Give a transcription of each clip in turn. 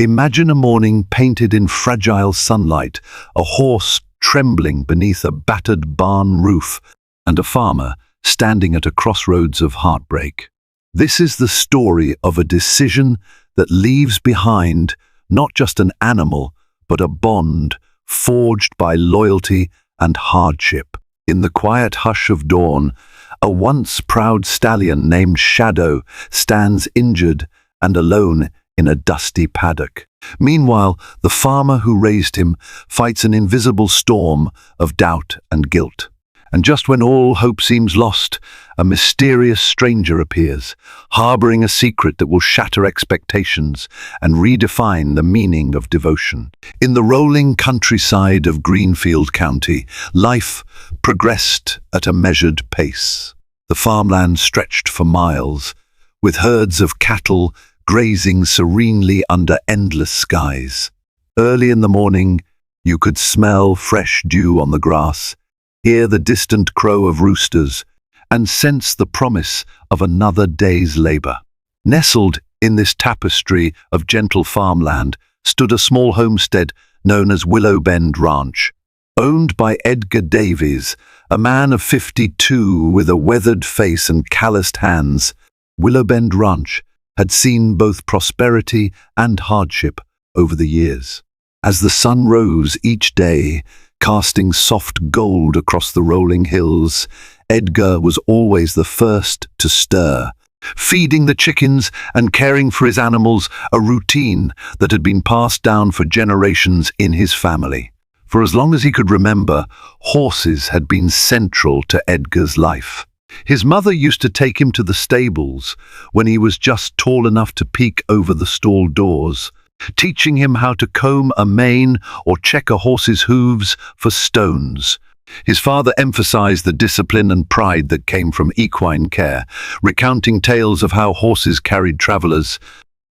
Imagine a morning painted in fragile sunlight, a horse trembling beneath a battered barn roof, and a farmer standing at a crossroads of heartbreak. This is the story of a decision that leaves behind not just an animal, but a bond forged by loyalty and hardship. In the quiet hush of dawn, a once proud stallion named Shadow stands injured and alone in a dusty paddock. Meanwhile, the farmer who raised him fights an invisible storm of doubt and guilt. And just when all hope seems lost, a mysterious stranger appears, harboring a secret that will shatter expectations and redefine the meaning of devotion. In the rolling countryside of Greenfield County, life progressed at a measured pace. The farmland stretched for miles, with herds of cattle grazing serenely under endless skies. Early in the morning, you could smell fresh dew on the grass, hear the distant crow of roosters, and sense the promise of another day's labor. Nestled in this tapestry of gentle farmland stood a small homestead known as Willow Bend Ranch. Owned by Edgar Davies, a man of 52 with a weathered face and calloused hands, Willow Bend Ranch had seen both prosperity and hardship over the years. As the sun rose each day, casting soft gold across the rolling hills, Edgar was always the first to stir, feeding the chickens and caring for his animals, a routine that had been passed down for generations in his family. For as long as he could remember, horses had been central to Edgar's life. His mother used to take him to the stables when he was just tall enough to peek over the stall doors, teaching him how to comb a mane or check a horse's hooves for stones. His father emphasized the discipline and pride that came from equine care, recounting tales of how horses carried travelers,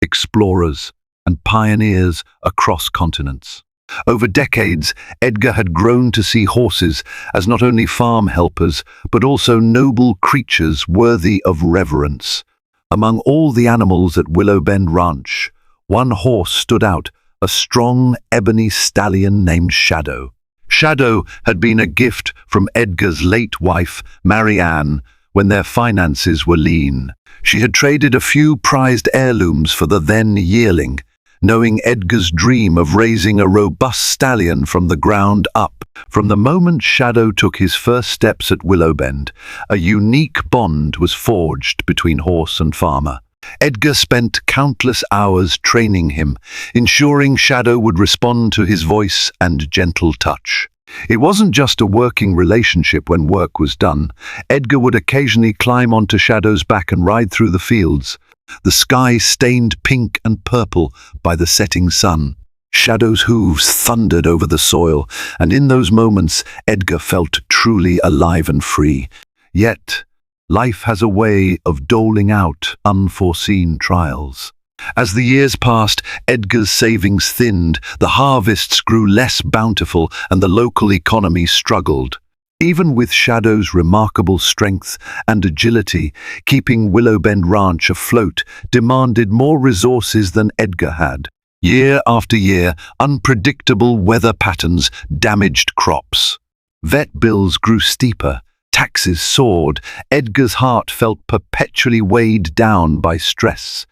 explorers, and pioneers across continents. Over decades, Edgar had grown to see horses as not only farm helpers, but also noble creatures worthy of reverence. Among all the animals at Willow Bend Ranch, one horse stood out, a strong ebony stallion named Shadow. Shadow had been a gift from Edgar's late wife, Marianne, when their finances were lean. She had traded a few prized heirlooms for the then yearling, knowing Edgar's dream of raising a robust stallion from the ground up. From the moment Shadow took his first steps at Willow Bend, a unique bond was forged between horse and farmer. Edgar spent countless hours training him, ensuring Shadow would respond to his voice and gentle touch. It wasn't just a working relationship when work was done. Edgar would occasionally climb onto Shadow's back and ride through the fields, the sky stained pink and purple by the setting sun. Shadow's hooves thundered over the soil, and in those moments Edgar felt truly alive and free. Yet, life has a way of doling out unforeseen trials. As the years passed, Edgar's savings thinned, the harvests grew less bountiful, and the local economy struggled. Even with Shadow's remarkable strength and agility, keeping Willow Bend Ranch afloat demanded more resources than Edgar had. Year after year, unpredictable weather patterns damaged crops. Vet bills grew steeper, taxes soared, Edgar's heart felt perpetually weighed down by stress.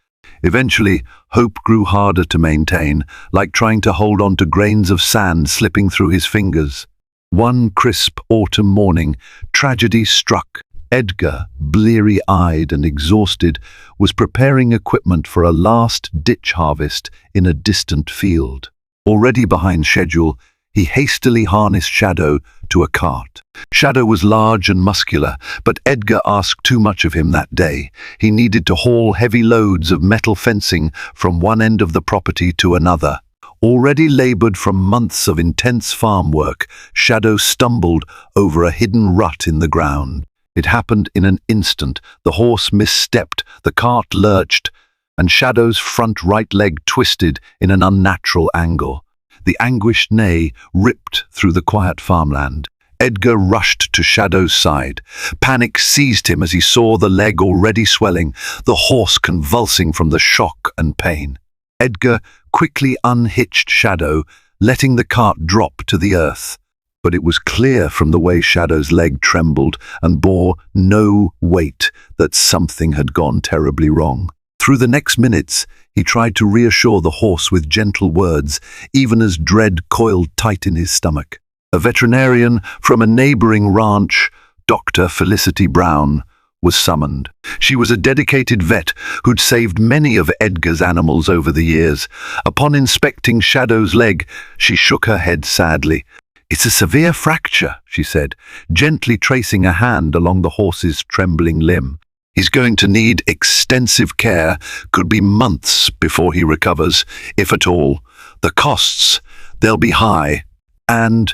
Eventually, hope grew harder to maintain, like trying to hold on to grains of sand slipping through his fingers. One crisp autumn morning, tragedy struck. Edgar, bleary-eyed and exhausted, was preparing equipment for a last-ditch harvest in a distant field. Already behind schedule, he hastily harnessed Shadow to a cart. Shadow was large and muscular, but Edgar asked too much of him that day. He needed to haul heavy loads of metal fencing from one end of the property to another. Already labored from months of intense farm work, Shadow stumbled over a hidden rut in the ground. It happened in an instant. The horse misstepped, the cart lurched, and Shadow's front right leg twisted in an unnatural angle. The anguished neigh ripped through the quiet farmland. Edgar rushed to Shadow's side. Panic seized him as he saw the leg already swelling, the horse convulsing from the shock and pain. Edgar quickly unhitched Shadow, letting the cart drop to the earth. But it was clear from the way Shadow's leg trembled and bore no weight that something had gone terribly wrong. Through the next minutes, he tried to reassure the horse with gentle words, even as dread coiled tight in his stomach. A veterinarian from a neighboring ranch, Dr. Felicity Brown, was summoned. She was a dedicated vet who'd saved many of Edgar's animals over the years. Upon inspecting Shadow's leg, she shook her head sadly. "It's a severe fracture," she said, gently tracing a hand along the horse's trembling limb. "He's going to need extensive care, could be months before he recovers, if at all. The costs, they'll be high, and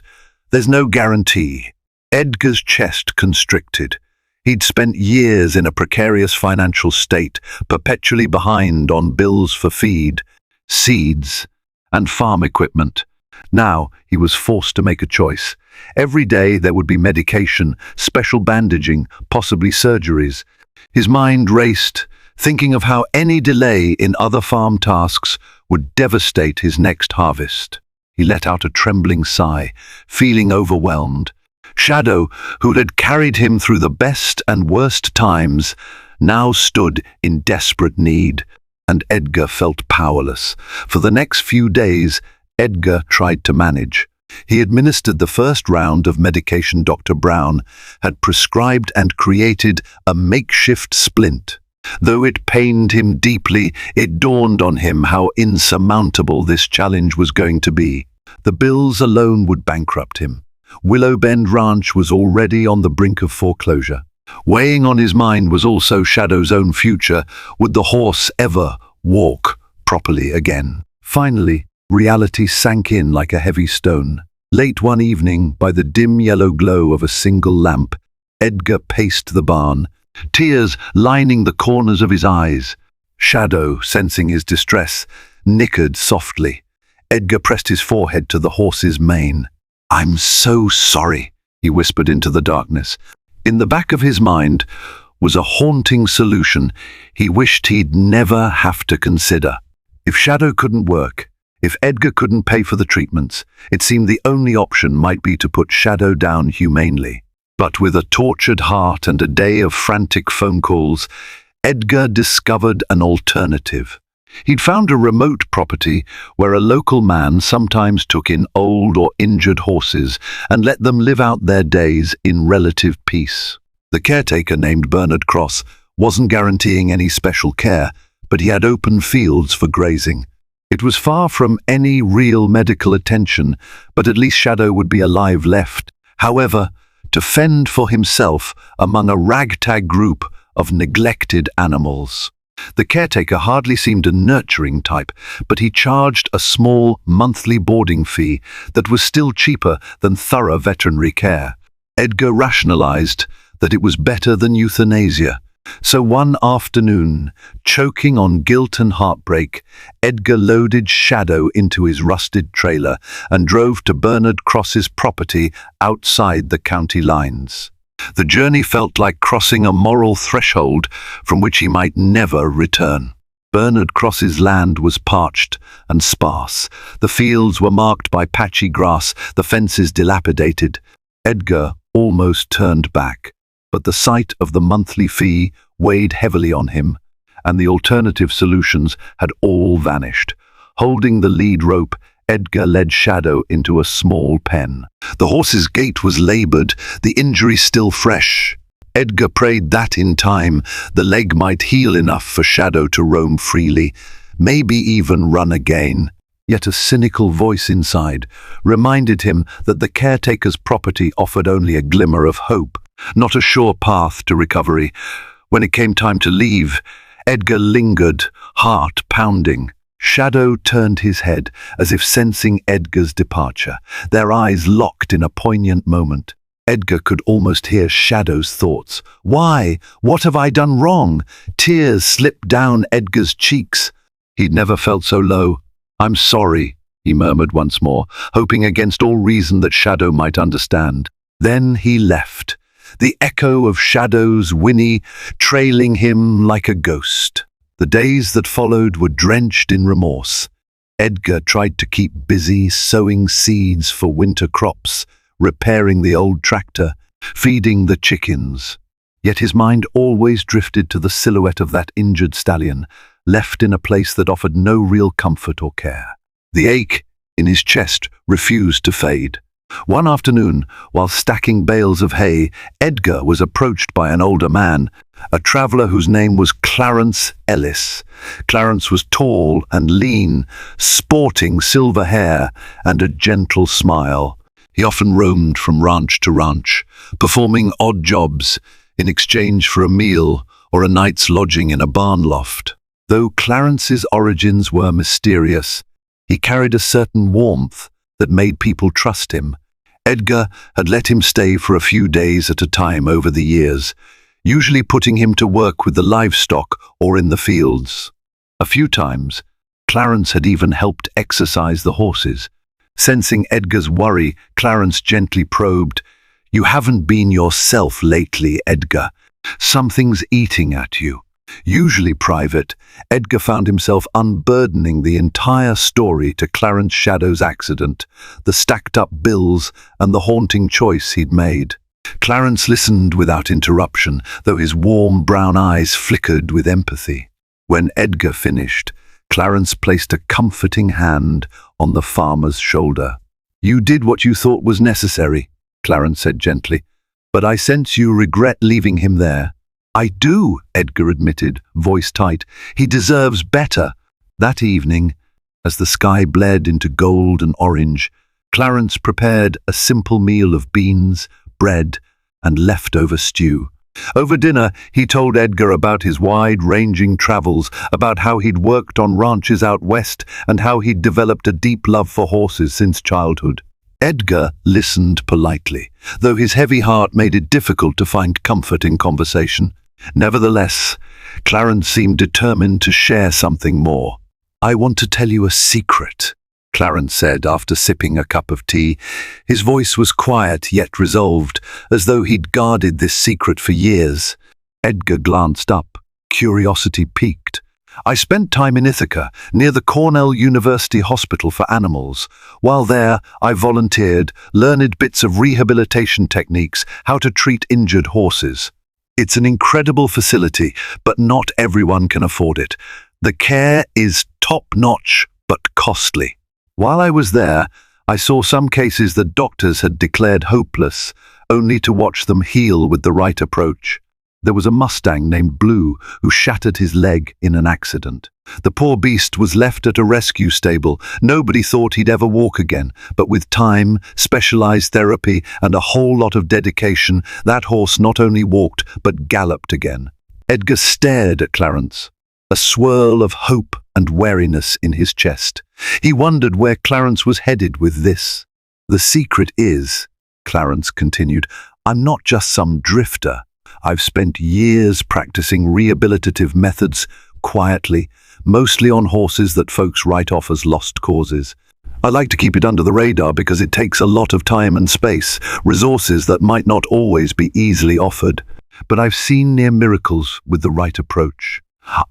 there's no guarantee." Edgar's chest constricted. He'd spent years in a precarious financial state, perpetually behind on bills for feed, seeds, and farm equipment. Now he was forced to make a choice. Every day there would be medication, special bandaging, possibly surgeries. His mind raced, thinking of how any delay in other farm tasks would devastate his next harvest. He let out a trembling sigh, feeling overwhelmed. Shadow, who had carried him through the best and worst times, now stood in desperate need, and Edgar felt powerless. For the next few days, Edgar tried to manage. He administered the first round of medication Dr. Brown had prescribed and created a makeshift splint. Though it pained him deeply, it dawned on him how insurmountable this challenge was going to be. The bills alone would bankrupt him. Willow Bend Ranch was already on the brink of foreclosure. Weighing on his mind was also Shadow's own future. Would the horse ever walk properly again? Finally, reality sank in like a heavy stone. Late one evening, by the dim yellow glow of a single lamp, Edgar paced the barn, tears lining the corners of his eyes. Shadow, sensing his distress, nickered softly. Edgar pressed his forehead to the horse's mane. "I'm so sorry," he whispered into the darkness. In the back of his mind was a haunting solution he wished he'd never have to consider. If Shadow couldn't work, if Edgar couldn't pay for the treatments, it seemed the only option might be to put Shadow down humanely. But with a tortured heart and a day of frantic phone calls, Edgar discovered an alternative. He'd found a remote property where a local man sometimes took in old or injured horses and let them live out their days in relative peace. The caretaker, named Bernard Cross, wasn't guaranteeing any special care, but he had open fields for grazing. It was far from any real medical attention, but at least Shadow would be alive left. However, to fend for himself among a ragtag group of neglected animals. The caretaker hardly seemed a nurturing type, but he charged a small monthly boarding fee that was still cheaper than thorough veterinary care. Edgar rationalized that it was better than euthanasia. So one afternoon, choking on guilt and heartbreak, Edgar loaded Shadow into his rusted trailer and drove to Bernard Cross's property outside the county lines. The journey felt like crossing a moral threshold from which he might never return. Bernard Cross's land was parched and sparse. The fields were marked by patchy grass, the fences dilapidated. Edgar almost turned back, but the sight of the monthly fee weighed heavily on him, and the alternative solutions had all vanished. Holding the lead rope, Edgar led Shadow into a small pen. The horse's gait was labored, the injury still fresh. Edgar prayed that in time the leg might heal enough for Shadow to roam freely, maybe even run again. Yet a cynical voice inside reminded him that the caretaker's property offered only a glimmer of hope, not a sure path to recovery. When it came time to leave, Edgar lingered, heart pounding. Shadow turned his head as if sensing Edgar's departure, their eyes locked in a poignant moment. Edgar could almost hear Shadow's thoughts. "Why? What have I done wrong?" Tears slipped down Edgar's cheeks. He'd never felt so low. "I'm sorry," he murmured once more, hoping against all reason that Shadow might understand. Then he left, the echo of Shadow's whinny trailing him like a ghost. The days that followed were drenched in remorse. Edgar tried to keep busy sowing seeds for winter crops, repairing the old tractor, feeding the chickens. Yet his mind always drifted to the silhouette of that injured stallion, left in a place that offered no real comfort or care. The ache in his chest refused to fade. One afternoon, while stacking bales of hay, Edgar was approached by an older man, a traveller whose name was Clarence Ellis. Clarence was tall and lean, sporting silver hair and a gentle smile. He often roamed from ranch to ranch, performing odd jobs in exchange for a meal or a night's lodging in a barn loft. Though Clarence's origins were mysterious, he carried a certain warmth that made people trust him. Edgar had let him stay for a few days at a time over the years, usually putting him to work with the livestock or in the fields. A few times, Clarence had even helped exercise the horses. Sensing Edgar's worry, Clarence gently probed, "You haven't been yourself lately, Edgar. Something's eating at you." Usually private, Edgar found himself unburdening the entire story to Clarence Shadow's accident, the stacked-up bills and the haunting choice he'd made. Clarence listened without interruption, though his warm brown eyes flickered with empathy. When Edgar finished, Clarence placed a comforting hand on the farmer's shoulder. "You did what you thought was necessary," Clarence said gently, "but I sense you regret leaving him there." "I do," Edgar admitted, voice tight. "He deserves better." That evening, as the sky bled into gold and orange, Clarence prepared a simple meal of beans, bread, and leftover stew. Over dinner, he told Edgar about his wide-ranging travels, about how he'd worked on ranches out west, and how he'd developed a deep love for horses since childhood. Edgar listened politely, though his heavy heart made it difficult to find comfort in conversation. Nevertheless, Clarence seemed determined to share something more. "I want to tell you a secret," Clarence said after sipping a cup of tea. His voice was quiet yet resolved, as though he'd guarded this secret for years. Edgar glanced up, curiosity piqued. "I spent time in Ithaca, near the Cornell University Hospital for Animals. While there, I volunteered, learned bits of rehabilitation techniques, how to treat injured horses. It's an incredible facility, but not everyone can afford it. The care is top-notch, but costly. While I was there, I saw some cases that doctors had declared hopeless, only to watch them heal with the right approach. There was a Mustang named Blue who shattered his leg in an accident. The poor beast was left at a rescue stable. Nobody thought he'd ever walk again, but with time, specialized therapy, and a whole lot of dedication, that horse not only walked, but galloped again." Edgar stared at Clarence, a swirl of hope and wariness in his chest. He wondered where Clarence was headed with this. "The secret is," Clarence continued, "I'm not just some drifter. I've spent years practicing rehabilitative methods quietly, mostly on horses that folks write off as lost causes. I like to keep it under the radar because it takes a lot of time and space, resources that might not always be easily offered. But I've seen near miracles with the right approach.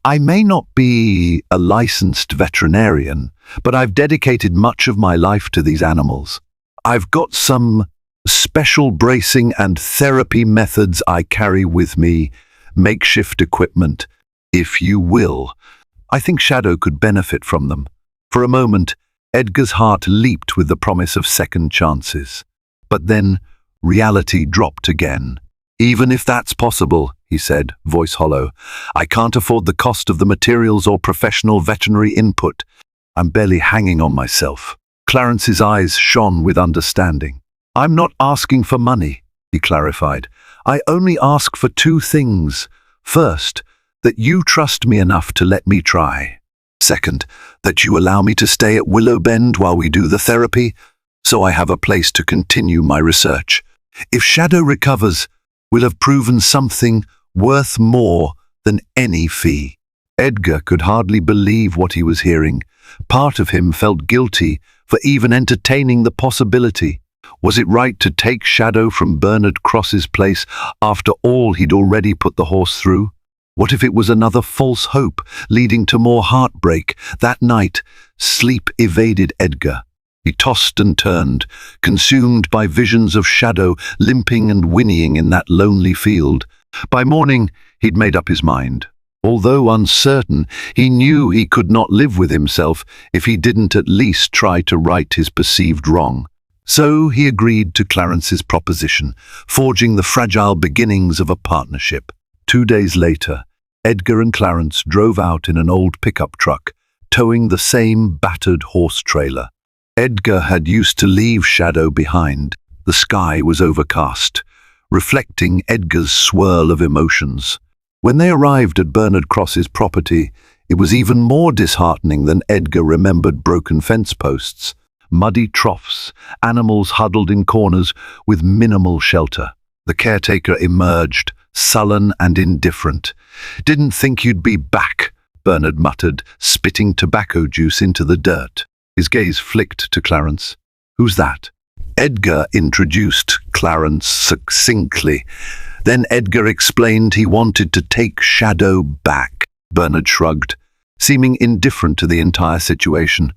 I may not be a licensed veterinarian, but I've dedicated much of my life to these animals. I've got some special bracing and therapy methods I carry with me, makeshift equipment, if you will. I think Shadow could benefit from them." For a moment, Edgar's heart leaped with the promise of second chances. But then, reality dropped again. "Even if that's possible," he said, voice hollow, "I can't afford the cost of the materials or professional veterinary input. I'm barely hanging on myself." Clarence's eyes shone with understanding. "I'm not asking for money," he clarified. "I only ask for two things. First, that you trust me enough to let me try. Second, that you allow me to stay at Willow Bend while we do the therapy, so I have a place to continue my research. If Shadow recovers, we'll have proven something worth more than any fee." Edgar could hardly believe what he was hearing. Part of him felt guilty for even entertaining the possibility. Was it right to take Shadow from Bernard Cross's place after all he'd already put the horse through? What if it was another false hope, leading to more heartbreak? That night, sleep evaded Edgar. He tossed and turned, consumed by visions of Shadow limping and whinnying in that lonely field. By morning, he'd made up his mind. Although uncertain, he knew he could not live with himself if he didn't at least try to right his perceived wrong. So he agreed to Clarence's proposition, forging the fragile beginnings of a partnership. 2 days later, Edgar and Clarence drove out in an old pickup truck, towing the same battered horse trailer. Edgar had used to leave Shadow behind. The sky was overcast, reflecting Edgar's swirl of emotions. When they arrived at Bernard Cross's property, it was even more disheartening than Edgar remembered. Broken fence posts, muddy troughs, animals huddled in corners with minimal shelter. The caretaker emerged, sullen and indifferent. "Didn't think you'd be back," Bernard muttered, spitting tobacco juice into the dirt. His gaze flicked to Clarence. "Who's that?" Edgar introduced Clarence succinctly. Then Edgar explained he wanted to take Shadow back. Bernard shrugged, seeming indifferent to the entire situation.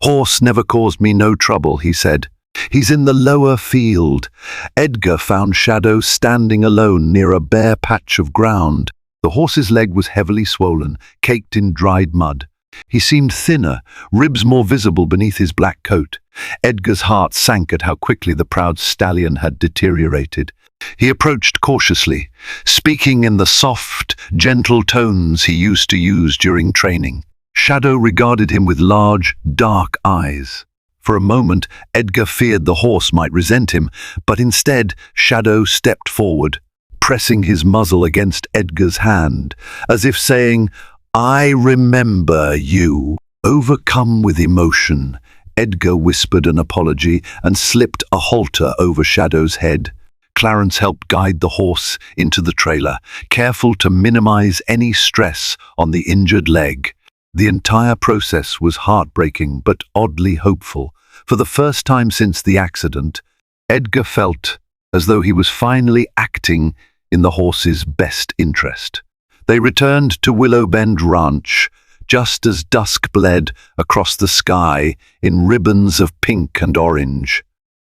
"Horse never caused me no trouble," he said. "He's in the lower field." Edgar found Shadow standing alone near a bare patch of ground. The horse's leg was heavily swollen, caked in dried mud. He seemed thinner, ribs more visible beneath his black coat. Edgar's heart sank at how quickly the proud stallion had deteriorated. He approached cautiously, speaking in the soft, gentle tones he used to use during training. Shadow regarded him with large, dark eyes. For a moment, Edgar feared the horse might resent him, but instead, Shadow stepped forward, pressing his muzzle against Edgar's hand, as if saying, "I remember you." Overcome with emotion, Edgar whispered an apology and slipped a halter over Shadow's head. Clarence helped guide the horse into the trailer, careful to minimize any stress on the injured leg. The entire process was heartbreaking but oddly hopeful. For the first time since the accident, Edgar felt as though he was finally acting in the horse's best interest. They returned to Willow Bend Ranch just as dusk bled across the sky in ribbons of pink and orange.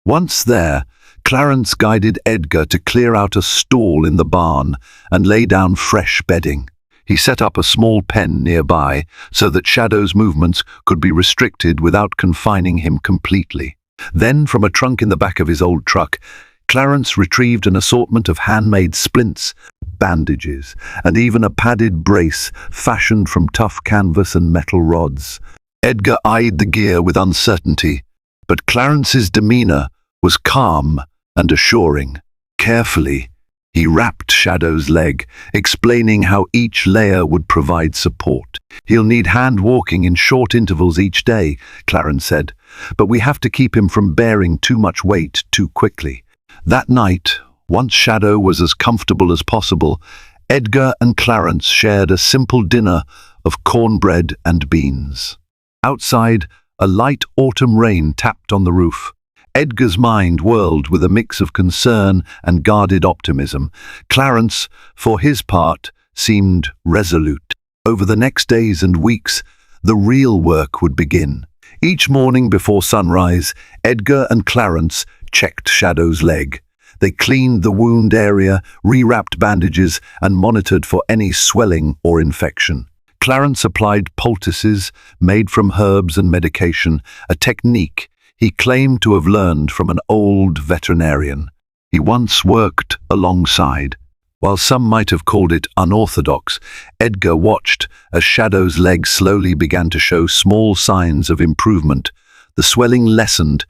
Once there, Clarence guided Edgar to clear out a stall in the barn and lay down fresh bedding. He set up a small pen nearby so that Shadow's movements could be restricted without confining him completely. Then, from a trunk in the back of his old truck, Clarence retrieved an assortment of handmade splints, bandages, and even a padded brace fashioned from tough canvas and metal rods. Edgar eyed the gear with uncertainty, but Clarence's demeanor was calm and assuring. Carefully, he wrapped Shadow's leg, explaining how each layer would provide support. "He'll need hand walking in short intervals each day," Clarence said, "but we have to keep him from bearing too much weight too quickly." That night, once Shadow was as comfortable as possible, Edgar and Clarence shared a simple dinner of cornbread and beans. Outside, a light autumn rain tapped on the roof. Edgar's mind whirled with a mix of concern and guarded optimism. Clarence, for his part, seemed resolute. Over the next days and weeks, the real work would begin. Each morning before sunrise, Edgar and Clarence checked Shadow's leg. They cleaned the wound area, rewrapped bandages, and monitored for any swelling or infection. Clarence applied poultices made from herbs and medication, a technique he claimed to have learned from an old veterinarian he once worked alongside. While some might have called it unorthodox, Edgar watched as Shadow's leg slowly began to show small signs of improvement. The swelling lessened,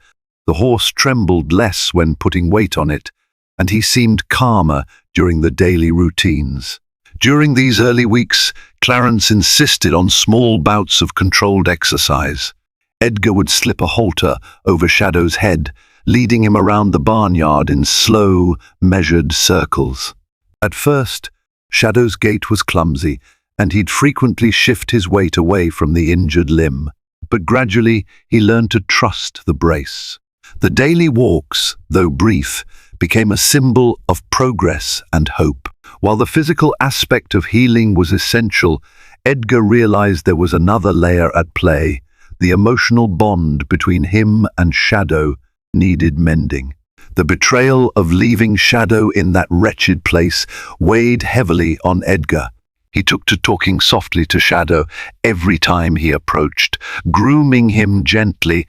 the horse trembled less when putting weight on it, and he seemed calmer during the daily routines. During these early weeks, Clarence insisted on small bouts of controlled exercise. Edgar would slip a halter over Shadow's head, leading him around the barnyard in slow, measured circles. At first, Shadow's gait was clumsy, and he'd frequently shift his weight away from the injured limb. But gradually, he learned to trust the brace. The daily walks, though brief, became a symbol of progress and hope. While the physical aspect of healing was essential, Edgar realized there was another layer at play. The emotional bond between him and Shadow needed mending. The betrayal of leaving Shadow in that wretched place weighed heavily on Edgar. He took to talking softly to Shadow every time he approached, grooming him gently,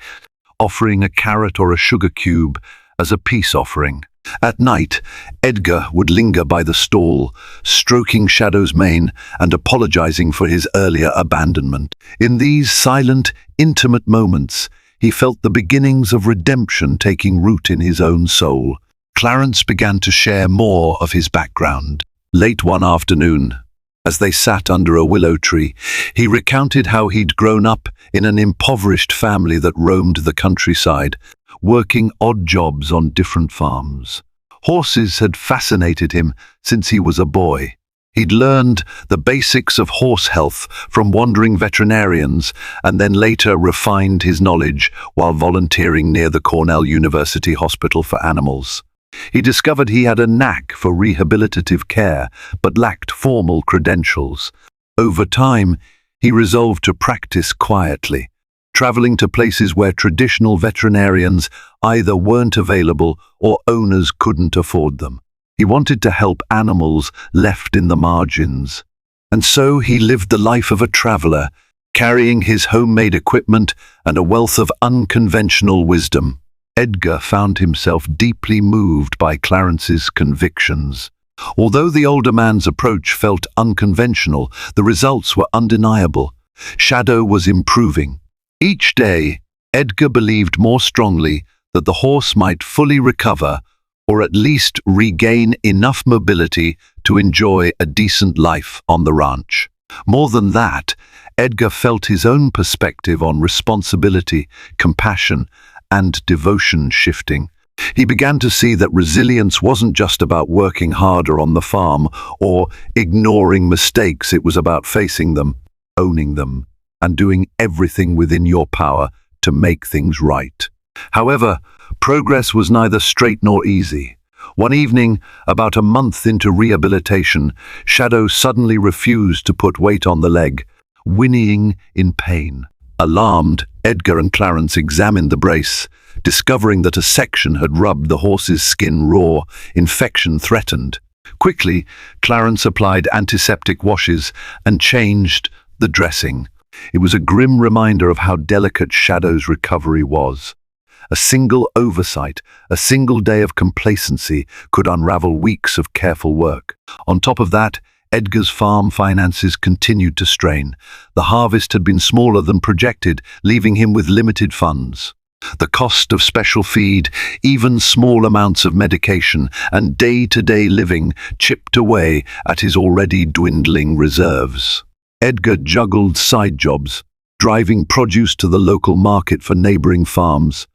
offering a carrot or a sugar cube as a peace offering. At night, Edgar would linger by the stall, stroking Shadow's mane and apologizing for his earlier abandonment. In these silent, intimate moments, he felt the beginnings of redemption taking root in his own soul. Clarence began to share more of his background. Late one afternoon, as they sat under a willow tree, he recounted how he'd grown up in an impoverished family that roamed the countryside, working odd jobs on different farms. Horses had fascinated him since he was a boy. He'd learned the basics of horse health from wandering veterinarians and then later refined his knowledge while volunteering near the Cornell University Hospital for Animals. He discovered he had a knack for rehabilitative care but lacked formal credentials. Over time, he resolved to practice quietly, traveling to places where traditional veterinarians either weren't available or owners couldn't afford them. He wanted to help animals left in the margins. And so he lived the life of a traveler, carrying his homemade equipment and a wealth of unconventional wisdom. Edgar found himself deeply moved by Clarence's convictions. Although the older man's approach felt unconventional, the results were undeniable. Shadow was improving. Each day, Edgar believed more strongly that the horse might fully recover or at least regain enough mobility to enjoy a decent life on the ranch. More than that, Edgar felt his own perspective on responsibility, compassion, and devotion shifting. He began to see that resilience wasn't just about working harder on the farm or ignoring mistakes. It was about facing them, owning them, and doing everything within your power to make things right. However, progress was neither straight nor easy. One evening, about a month into rehabilitation, Shadow suddenly refused to put weight on the leg, whinnying in pain. Alarmed, Edgar and Clarence examined the brace, discovering that a section had rubbed the horse's skin raw. Infection threatened. Quickly, Clarence applied antiseptic washes and changed the dressing. It was a grim reminder of how delicate Shadow's recovery was. A single oversight, a single day of complacency could unravel weeks of careful work. On top of that, Edgar's farm finances continued to strain. The harvest had been smaller than projected, leaving him with limited funds. The cost of special feed, even small amounts of medication, and day-to-day living chipped away at his already dwindling reserves. Edgar juggled side jobs, driving produce to the local market for neighboring farms,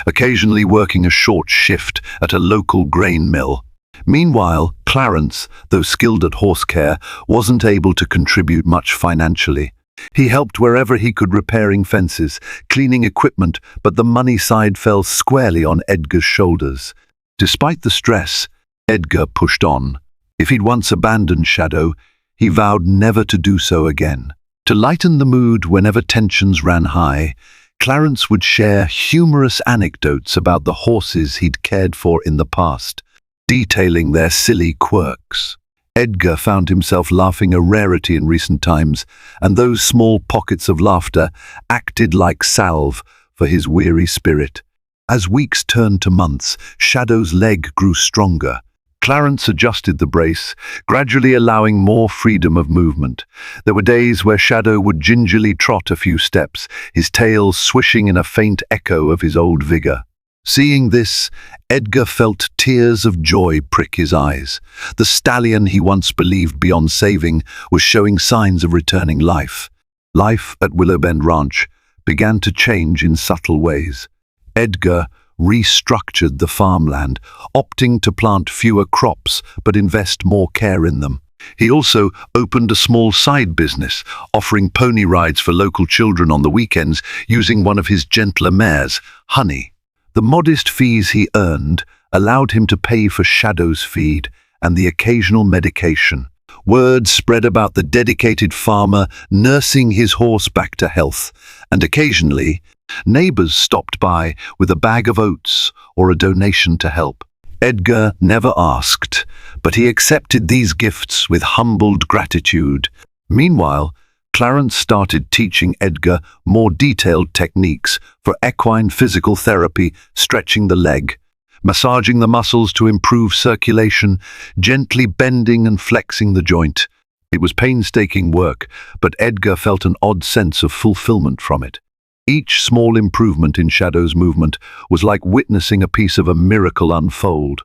occasionally working a short shift at a local grain mill. Meanwhile, Clarence, though skilled at horse care, wasn't able to contribute much financially. He helped wherever he could, repairing fences, cleaning equipment, but the money side fell squarely on Edgar's shoulders. Despite the stress, Edgar pushed on. If he'd once abandoned Shadow, he vowed never to do so again. To lighten the mood whenever tensions ran high, Clarence would share humorous anecdotes about the horses he'd cared for in the past, detailing their silly quirks. Edgar found himself laughing, a rarity in recent times, and those small pockets of laughter acted like salve for his weary spirit. As weeks turned to months, Shadow's leg grew stronger. Clarence adjusted the brace, gradually allowing more freedom of movement. There were days where Shadow would gingerly trot a few steps, his tail swishing in a faint echo of his old vigor. Seeing this, Edgar felt tears of joy prick his eyes. The stallion he once believed beyond saving was showing signs of returning life. Life at Willowbend Ranch began to change in subtle ways. Edgar restructured the farmland, opting to plant fewer crops but invest more care in them. He also opened a small side business, offering pony rides for local children on the weekends using one of his gentler mares, Honey. The modest fees he earned allowed him to pay for Shadow's feed and the occasional medication. Word spread about the dedicated farmer nursing his horse back to health, and occasionally, neighbors stopped by with a bag of oats or a donation to help. Edgar never asked, but he accepted these gifts with humbled gratitude. Meanwhile, Clarence started teaching Edgar more detailed techniques for equine physical therapy, stretching the leg, massaging the muscles to improve circulation, gently bending and flexing the joint. It was painstaking work, but Edgar felt an odd sense of fulfillment from it. Each small improvement in Shadow's movement was like witnessing a piece of a miracle unfold.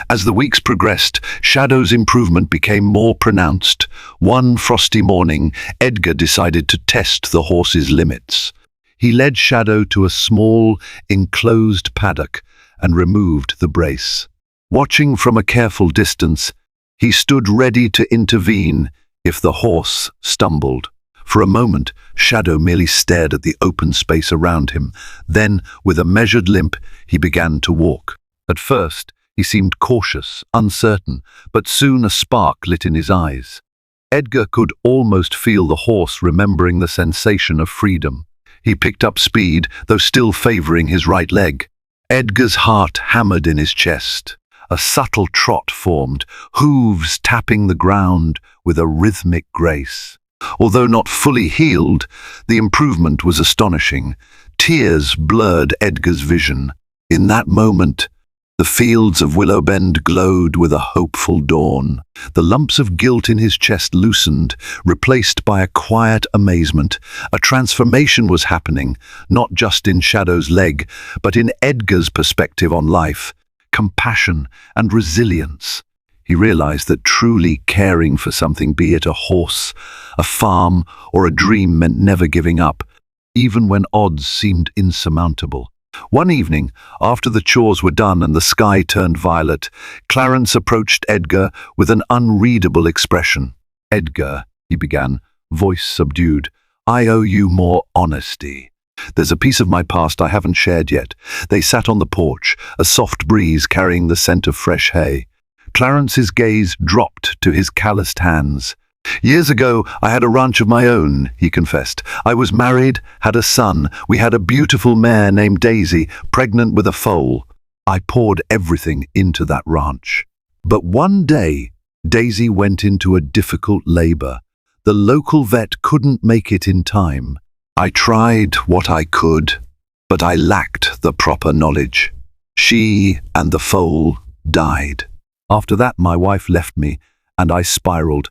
As the weeks progressed, Shadow's improvement became more pronounced. One frosty morning, Edgar decided to test the horse's limits. He led Shadow to a small, enclosed paddock and removed the brace. Watching from a careful distance, he stood ready to intervene if the horse stumbled. For a moment, Shadow merely stared at the open space around him. Then, with a measured limp, he began to walk. At first, he seemed cautious, uncertain, but soon a spark lit in his eyes. Edgar could almost feel the horse remembering the sensation of freedom. He picked up speed, though still favoring his right leg. Edgar's heart hammered in his chest. A subtle trot formed, hooves tapping the ground with a rhythmic grace. Although not fully healed, the improvement was astonishing. Tears blurred Edgar's vision. In that moment, the fields of Willowbend glowed with a hopeful dawn. The lumps of guilt in his chest loosened, replaced by a quiet amazement. A transformation was happening, not just in Shadow's leg, but in Edgar's perspective on life, compassion and resilience. He realized that truly caring for something, be it a horse, a farm, or a dream, meant never giving up, even when odds seemed insurmountable. One evening, after the chores were done and the sky turned violet, Clarence approached Edgar with an unreadable expression. "Edgar," he began, voice subdued, "I owe you more honesty. There's a piece of my past I haven't shared yet." They sat on the porch, a soft breeze carrying the scent of fresh hay. Clarence's gaze dropped to his calloused hands. "Years ago, I had a ranch of my own," he confessed. "I was married, had a son. We had a beautiful mare named Daisy, pregnant with a foal. I poured everything into that ranch. But one day, Daisy went into a difficult labor. The local vet couldn't make it in time. I tried what I could, but I lacked the proper knowledge. She and the foal died. After that, my wife left me, and I spiraled.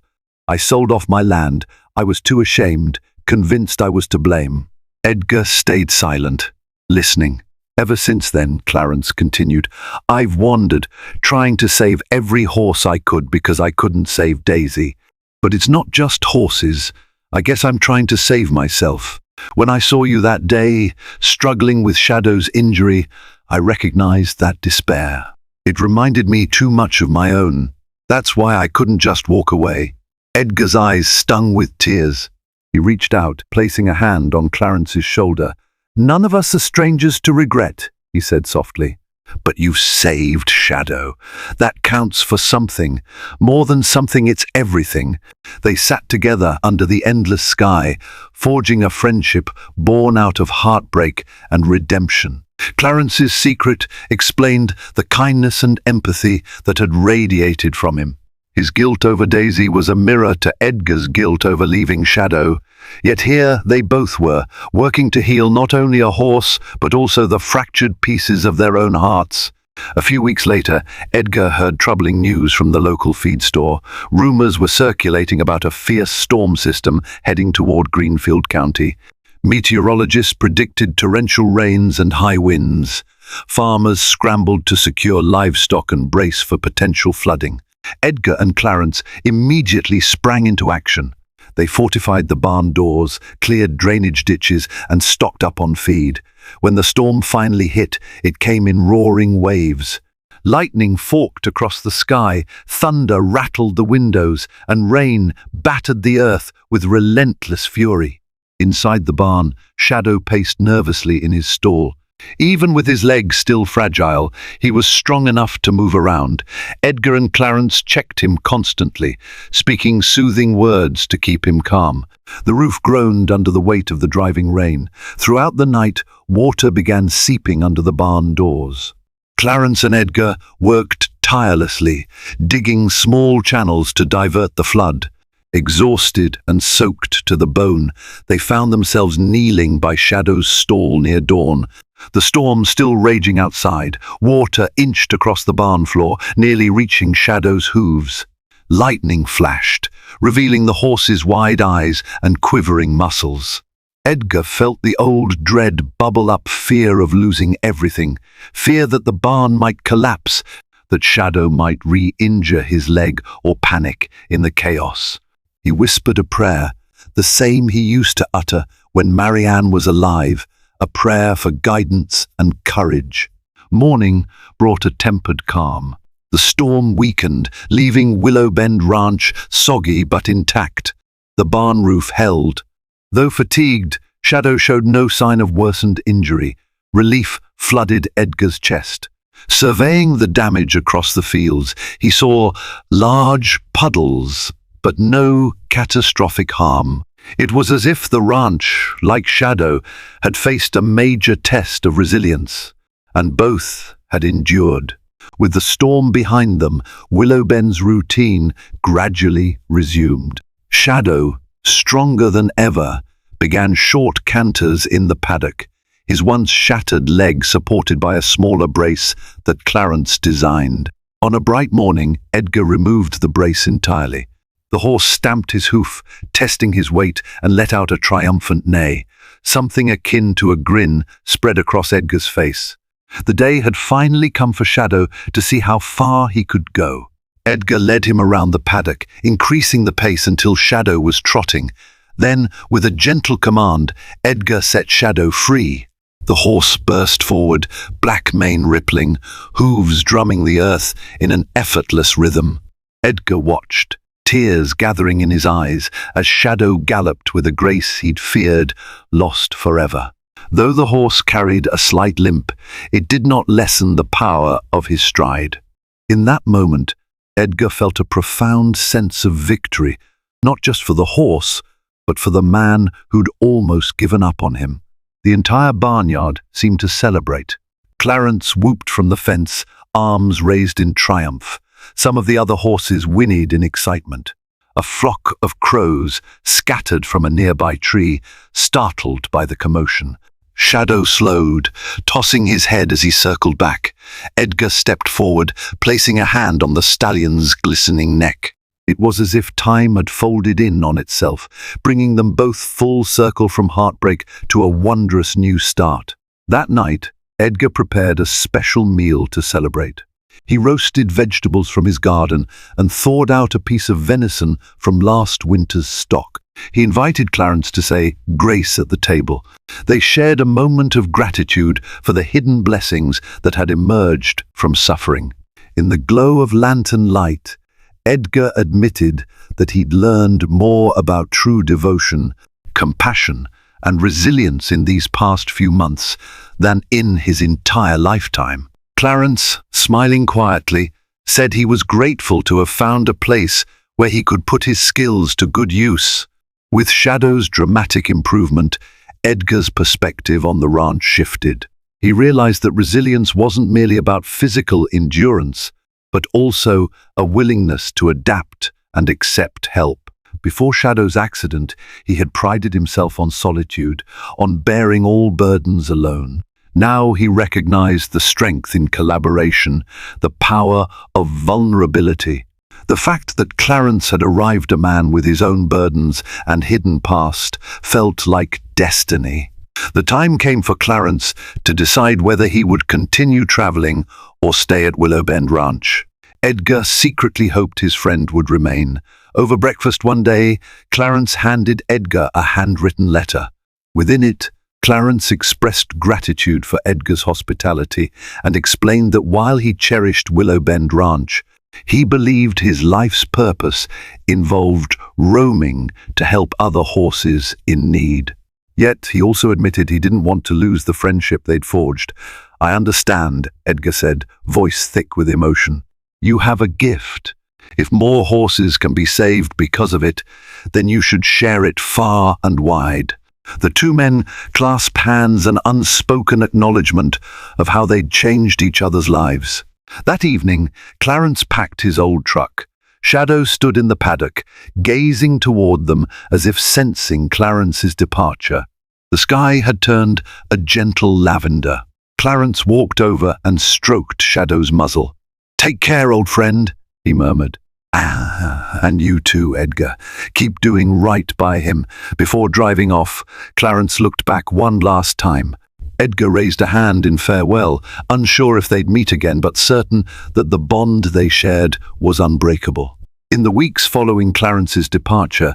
I sold off my land. I was too ashamed, convinced I was to blame." Edgar stayed silent, listening. "Ever since then," Clarence continued, "I've wandered, trying to save every horse I could because I couldn't save Daisy. But it's not just horses. I guess I'm trying to save myself. When I saw you that day, struggling with Shadow's injury, I recognized that despair. It reminded me too much of my own. That's why I couldn't just walk away." Edgar's eyes stung with tears. He reached out, placing a hand on Clarence's shoulder. "None of us are strangers to regret," he said softly. "But you've saved Shadow. That counts for something. More than something, it's everything." They sat together under the endless sky, forging a friendship born out of heartbreak and redemption. Clarence's secret explained the kindness and empathy that had radiated from him. His guilt over Daisy was a mirror to Edgar's guilt over leaving Shadow. Yet here they both were, working to heal not only a horse, but also the fractured pieces of their own hearts. A few weeks later, Edgar heard troubling news from the local feed store. Rumors were circulating about a fierce storm system heading toward Greenfield County. Meteorologists predicted torrential rains and high winds. Farmers scrambled to secure livestock and brace for potential flooding. Edgar and Clarence immediately sprang into action. They fortified the barn doors, cleared drainage ditches, and stocked up on feed. When the storm finally hit, it came in roaring waves. Lightning forked across the sky, thunder rattled the windows, and rain battered the earth with relentless fury. Inside the barn, Shadow paced nervously in his stall. Even with his legs still fragile, he was strong enough to move around. Edgar and Clarence checked him constantly, speaking soothing words to keep him calm. The roof groaned under the weight of the driving rain. Throughout the night, water began seeping under the barn doors. Clarence and Edgar worked tirelessly, digging small channels to divert the flood. Exhausted and soaked to the bone, they found themselves kneeling by Shadow's stall near dawn. The storm still raging outside, water inched across the barn floor, nearly reaching Shadow's hooves. Lightning flashed, revealing the horse's wide eyes and quivering muscles. Edgar felt the old dread bubble up, fear of losing everything, fear that the barn might collapse, that Shadow might re-injure his leg or panic in the chaos. He whispered a prayer, the same he used to utter when Marianne was alive, a prayer for guidance and courage. Morning brought a tempered calm. The storm weakened, leaving Willowbend Ranch soggy but intact. The barn roof held. Though fatigued, Shadow showed no sign of worsened injury. Relief flooded Edgar's chest. Surveying the damage across the fields, he saw large puddles, but no catastrophic harm. It was as if the ranch, like Shadow, had faced a major test of resilience, and both had endured. With the storm behind them, Willowbend's routine gradually resumed. Shadow, stronger than ever, began short canters in the paddock, his once shattered leg supported by a smaller brace that Clarence designed. On a bright morning, Edgar removed the brace entirely. The horse stamped his hoof, testing his weight, and let out a triumphant neigh. Something akin to a grin spread across Edgar's face. The day had finally come for Shadow to see how far he could go. Edgar led him around the paddock, increasing the pace until Shadow was trotting. Then, with a gentle command, Edgar set Shadow free. The horse burst forward, black mane rippling, hooves drumming the earth in an effortless rhythm. Edgar watched, tears gathering in his eyes as Shadow galloped with a grace he'd feared lost forever. Though the horse carried a slight limp, it did not lessen the power of his stride. In that moment, Edgar felt a profound sense of victory, not just for the horse, but for the man who'd almost given up on him. The entire barnyard seemed to celebrate. Clarence whooped from the fence, arms raised in triumph. Some of the other horses whinnied in excitement. A flock of crows scattered from a nearby tree, startled by the commotion. Shadow slowed, tossing his head as he circled back. Edgar stepped forward, placing a hand on the stallion's glistening neck. It was as if time had folded in on itself, bringing them both full circle from heartbreak to a wondrous new start. That night, Edgar prepared a special meal to celebrate. He roasted vegetables from his garden and thawed out a piece of venison from last winter's stock. He invited Clarence to say grace at the table. They shared a moment of gratitude for the hidden blessings that had emerged from suffering. In the glow of lantern light, Edgar admitted that he'd learned more about true devotion, compassion, and resilience in these past few months than in his entire lifetime. Clarence, smiling quietly, said he was grateful to have found a place where he could put his skills to good use. With Shadow's dramatic improvement, Edgar's perspective on the ranch shifted. He realized that resilience wasn't merely about physical endurance, but also a willingness to adapt and accept help. Before Shadow's accident, he had prided himself on solitude, on bearing all burdens alone. Now he recognized the strength in collaboration, the power of vulnerability. The fact that Clarence had arrived a man with his own burdens and hidden past felt like destiny. The time came for Clarence to decide whether he would continue traveling or stay at Willowbend Ranch. Edgar secretly hoped his friend would remain. Over breakfast one day, Clarence handed Edgar a handwritten letter. Within it, Clarence expressed gratitude for Edgar's hospitality and explained that while he cherished Willowbend Ranch, he believed his life's purpose involved roaming to help other horses in need. Yet he also admitted he didn't want to lose the friendship they'd forged. "I understand," Edgar said, voice thick with emotion. "You have a gift. If more horses can be saved because of it, then you should share it far and wide." The two men clasped hands, an unspoken acknowledgement of how they'd changed each other's lives. That evening, Clarence packed his old truck. Shadow stood in the paddock, gazing toward them as if sensing Clarence's departure. The sky had turned a gentle lavender. Clarence walked over and stroked Shadow's muzzle. "Take care, old friend," he murmured. "Ah, and you too, Edgar. Keep doing right by him." Before driving off, Clarence looked back one last time. Edgar raised a hand in farewell, unsure if they'd meet again, but certain that the bond they shared was unbreakable. In the weeks following Clarence's departure,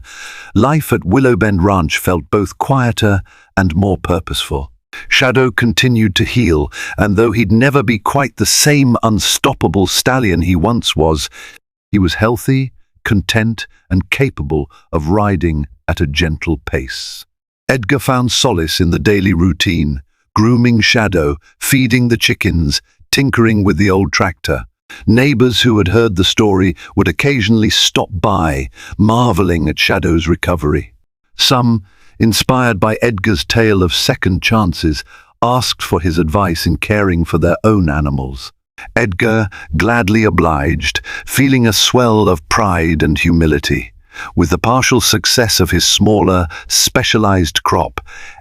life at Willowbend Ranch felt both quieter and more purposeful. Shadow continued to heal, and though he'd never be quite the same unstoppable stallion he once was, he was healthy, content, and capable of riding at a gentle pace. Edgar found solace in the daily routine, grooming Shadow, feeding the chickens, tinkering with the old tractor. Neighbors who had heard the story would occasionally stop by, marveling at Shadow's recovery. Some, inspired by Edgar's tale of second chances, asked for his advice in caring for their own animals. Edgar gladly obliged, feeling a swell of pride and humility. With the partial success of his smaller, specialized crop,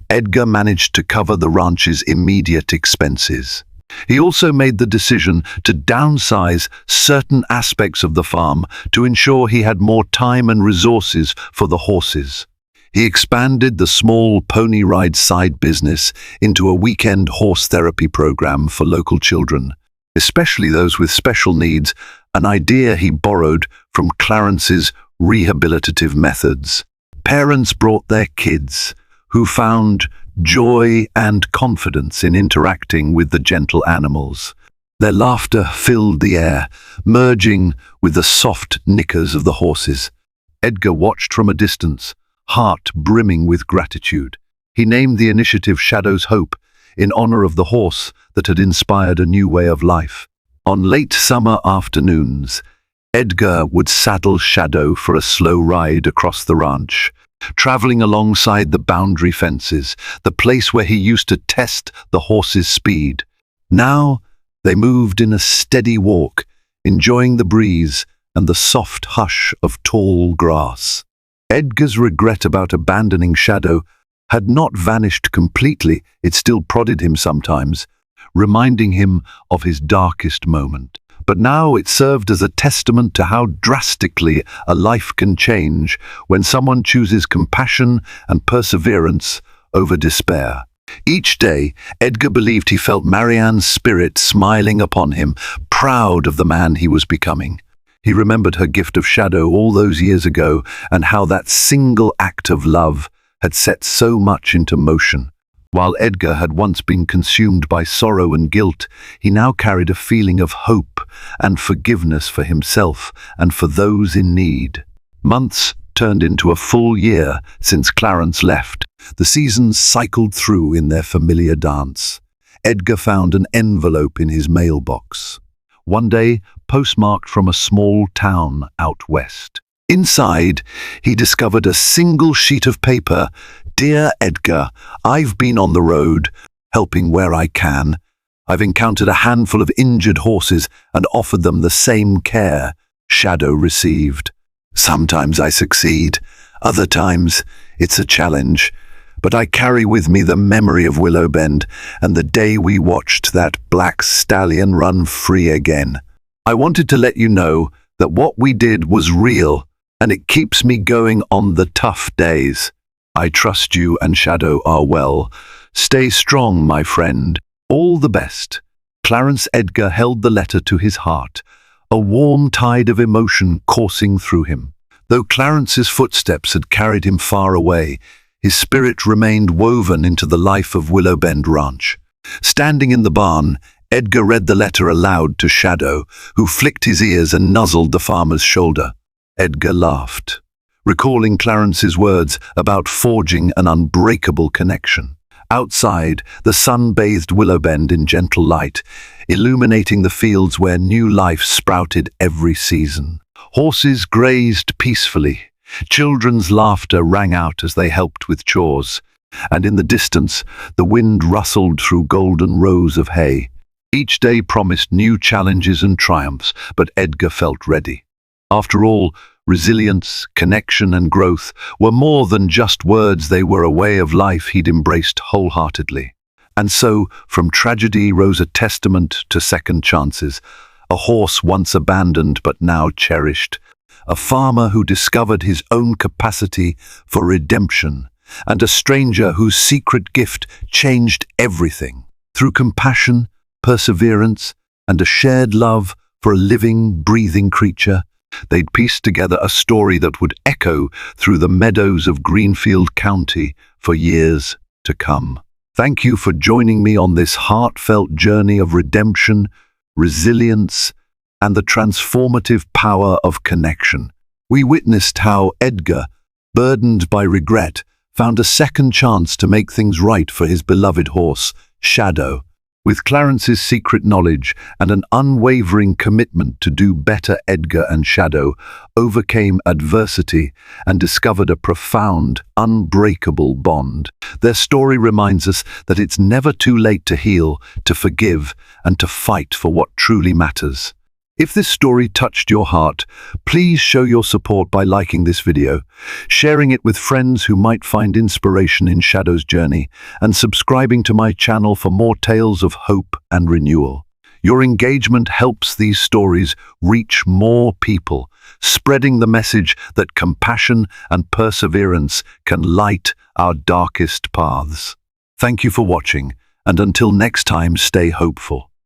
Edgar managed to cover the ranch's immediate expenses. He also made the decision to downsize certain aspects of the farm to ensure he had more time and resources for the horses. He expanded the small pony ride side business into a weekend horse therapy program for local children, especially those with special needs, an idea he borrowed from Clarence's rehabilitative methods. Parents brought their kids, who found joy and confidence in interacting with the gentle animals. Their laughter filled the air, merging with the soft nickers of the horses. Edgar watched from a distance, heart brimming with gratitude. He named the initiative Shadow's Hope, in honor of the horse that had inspired a new way of life. On late summer afternoons, Edgar would saddle Shadow for a slow ride across the ranch, traveling alongside the boundary fences, the place where he used to test the horse's speed. Now they moved in a steady walk, enjoying the breeze and the soft hush of tall grass. Edgar's regret about abandoning Shadow had not vanished completely. It still prodded him sometimes, reminding him of his darkest moment. But now it served as a testament to how drastically a life can change when someone chooses compassion and perseverance over despair. Each day, Edgar believed he felt Marianne's spirit smiling upon him, proud of the man he was becoming. He remembered her gift of Shadow all those years ago and how that single act of love had set so much into motion. While Edgar had once been consumed by sorrow and guilt, he now carried a feeling of hope and forgiveness for himself and for those in need. Months turned into a full year since Clarence left. The seasons cycled through in their familiar dance. Edgar found an envelope in his mailbox, one day postmarked from a small town out west. Inside, he discovered a single sheet of paper. "Dear Edgar, I've been on the road, helping where I can. I've encountered a handful of injured horses and offered them the same care Shadow received. Sometimes I succeed, other times it's a challenge. But I carry with me the memory of Willowbend and the day we watched that black stallion run free again. I wanted to let you know that what we did was real, and it keeps me going on the tough days. I trust you and Shadow are well. Stay strong, my friend. All the best." Clarence Edgar held the letter to his heart, a warm tide of emotion coursing through him. Though Clarence's footsteps had carried him far away, his spirit remained woven into the life of Willowbend Ranch. Standing in the barn, Edgar read the letter aloud to Shadow, who flicked his ears and nuzzled the farmer's shoulder. Edgar laughed, recalling Clarence's words about forging an unbreakable connection. Outside, the sun-bathed willow bend in gentle light, illuminating the fields where new life sprouted every season. Horses grazed peacefully. Children's laughter rang out as they helped with chores, and in the distance, the wind rustled through golden rows of hay. Each day promised new challenges and triumphs, but Edgar felt ready. After all, resilience, connection, and growth were more than just words. They were a way of life he'd embraced wholeheartedly. And so, from tragedy rose a testament to second chances. A horse once abandoned but now cherished. A farmer who discovered his own capacity for redemption. And a stranger whose secret gift changed everything. Through compassion, perseverance, and a shared love for a living, breathing creature, they'd pieced together a story that would echo through the meadows of Greenfield County for years to come. Thank you for joining me on this heartfelt journey of redemption, resilience, and the transformative power of connection. We witnessed how Edgar, burdened by regret, found a second chance to make things right for his beloved horse, Shadow. With Clarence's secret knowledge and an unwavering commitment to do better, Edgar and Shadow overcame adversity and discovered a profound, unbreakable bond. Their story reminds us that it's never too late to heal, to forgive, and to fight for what truly matters. If this story touched your heart, please show your support by liking this video, sharing it with friends who might find inspiration in Shadow's journey, and subscribing to my channel for more tales of hope and renewal. Your engagement helps these stories reach more people, spreading the message that compassion and perseverance can light our darkest paths. Thank you for watching, and until next time, stay hopeful.